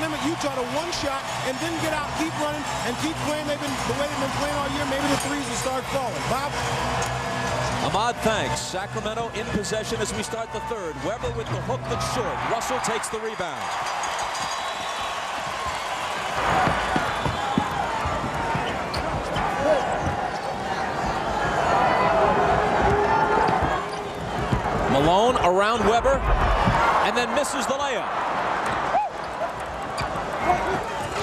limit Utah to one shot and then get out, keep running, and keep playing the way they've been playing all year. Maybe the threes will start falling. Bob? Ahmad thanks. Sacramento in possession as we start the third. Weber with the hook that's short. Russell takes the rebound. Malone around Weber and then misses the layup.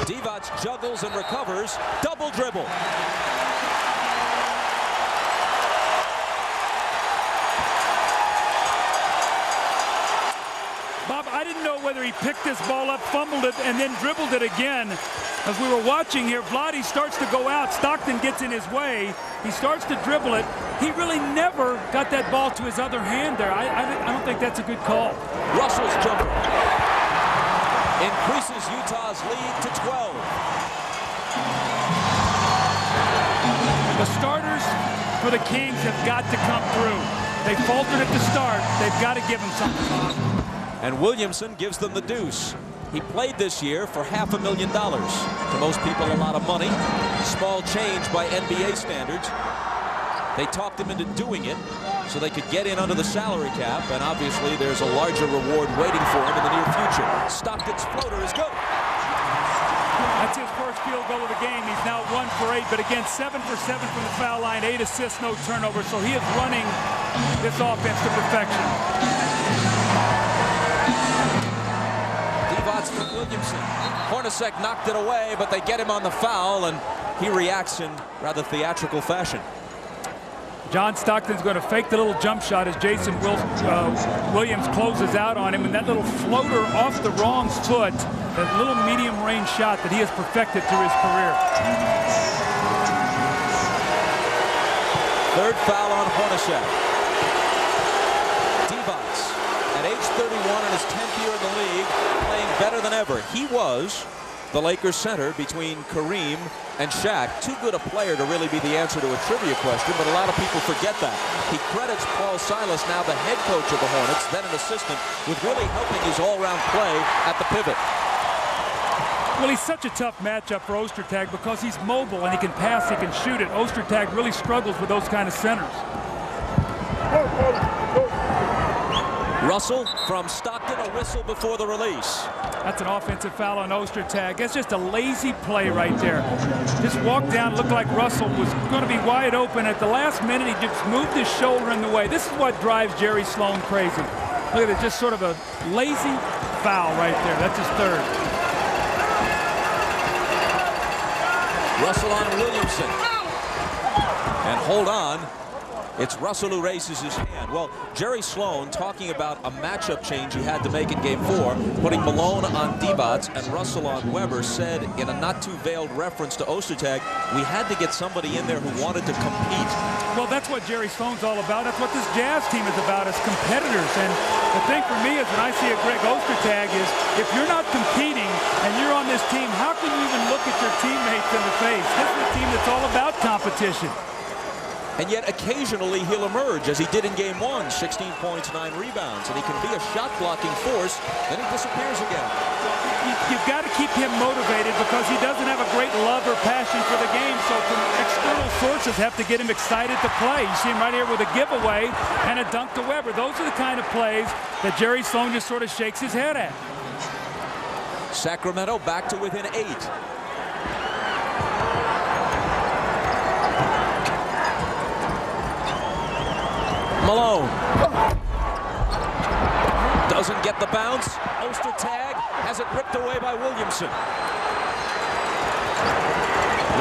Divac juggles and recovers. Double dribble. Bob, I didn't know whether he picked this ball up, fumbled it, and then dribbled it again. As we were watching here, Vlade starts to go out. Stockton gets in his way. He starts to dribble it. He really never got that ball to his other hand there. I don't think that's a good call. Russell's jumper increases Utah's lead to 12. The starters for the Kings have got to come through. They faltered at the start. They've got to give them something. And Williamson gives them the deuce. He played this year for $500,000. To most people, a lot of money. Small change by NBA standards. They talked him into doing it so they could get in under the salary cap, and obviously there's a larger reward waiting for him in the near future. Stockton's floater is good. That's his first field goal of the game. He's now 1 for 8, but again, 7 for 7 from the foul line, 8 assists, no turnovers, so he is running this offense to perfection. Divac from Williamson. Hornacek knocked it away, but they get him on the foul, and he reacts in rather theatrical fashion. John Stockton's going to fake the little jump shot as Jason Williams closes out on him, and that little floater off the wrong foot, that little medium range shot that he has perfected through his career. Third foul on Hornacek. Divac, at age 31 in his 10th year in the league, playing better than ever. He was the Lakers center between Kareem and Shaq. Too good a player to really be the answer to a trivia question, but a lot of people forget that. He credits Paul Silas, now the head coach of the Hornets, then an assistant, with really helping his all-round play at the pivot. Well, he's such a tough matchup for Ostertag because he's mobile and he can pass, he can shoot it. Ostertag really struggles with those kind of centers. Russell from Stockton, a whistle before the release. That's an offensive foul on Ostertag. That's just a lazy play right there. Just walked down, looked like Russell was going to be wide open. At the last minute, he just moved his shoulder in the way. This is what drives Jerry Sloan crazy. Look at it, just sort of a lazy foul right there. That's his third. Russell on Williamson. And hold on. It's Russell who raises his hand. Well, Jerry Sloan talking about a matchup change he had to make in Game 4, putting Malone on Divac and Russell on Weber, said in a not-too-veiled reference to Ostertag, we had to get somebody in there who wanted to compete. Well, that's what Jerry Sloan's all about. That's what this Jazz team is about, as competitors. And the thing for me is when I see a Greg Ostertag is, if you're not competing and you're on this team, how can you even look at your teammates in the face? This is a team that's all about competition. And yet occasionally he'll emerge, as he did in Game 1, 16 points, 9 rebounds, and he can be a shot-blocking force, then he disappears again. You've got to keep him motivated because he doesn't have a great love or passion for the game, so external sources have to get him excited to play. You see him right here with a giveaway and a dunk to Weber. Those are the kind of plays that Jerry Sloan just sort of shakes his head at. Sacramento back to within 8. Malone doesn't get the bounce. Ostertag has it ripped away by Williamson.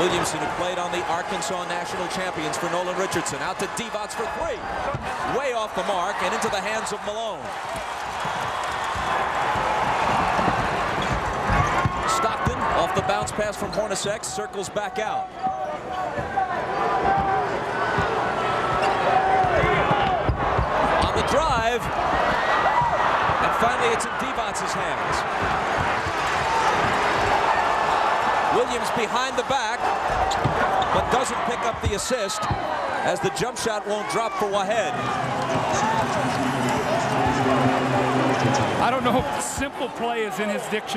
Williamson, who played on the Arkansas national champions for Nolan Richardson, out to Divac for 3. Way off the mark and into the hands of Malone. Stockton off the bounce pass from Hornacek, circles back out. Drive, and finally it's in Divac's hands. Williams behind the back, but doesn't pick up the assist as the jump shot won't drop for Wahed. I don't know if simple play is in his dictionary.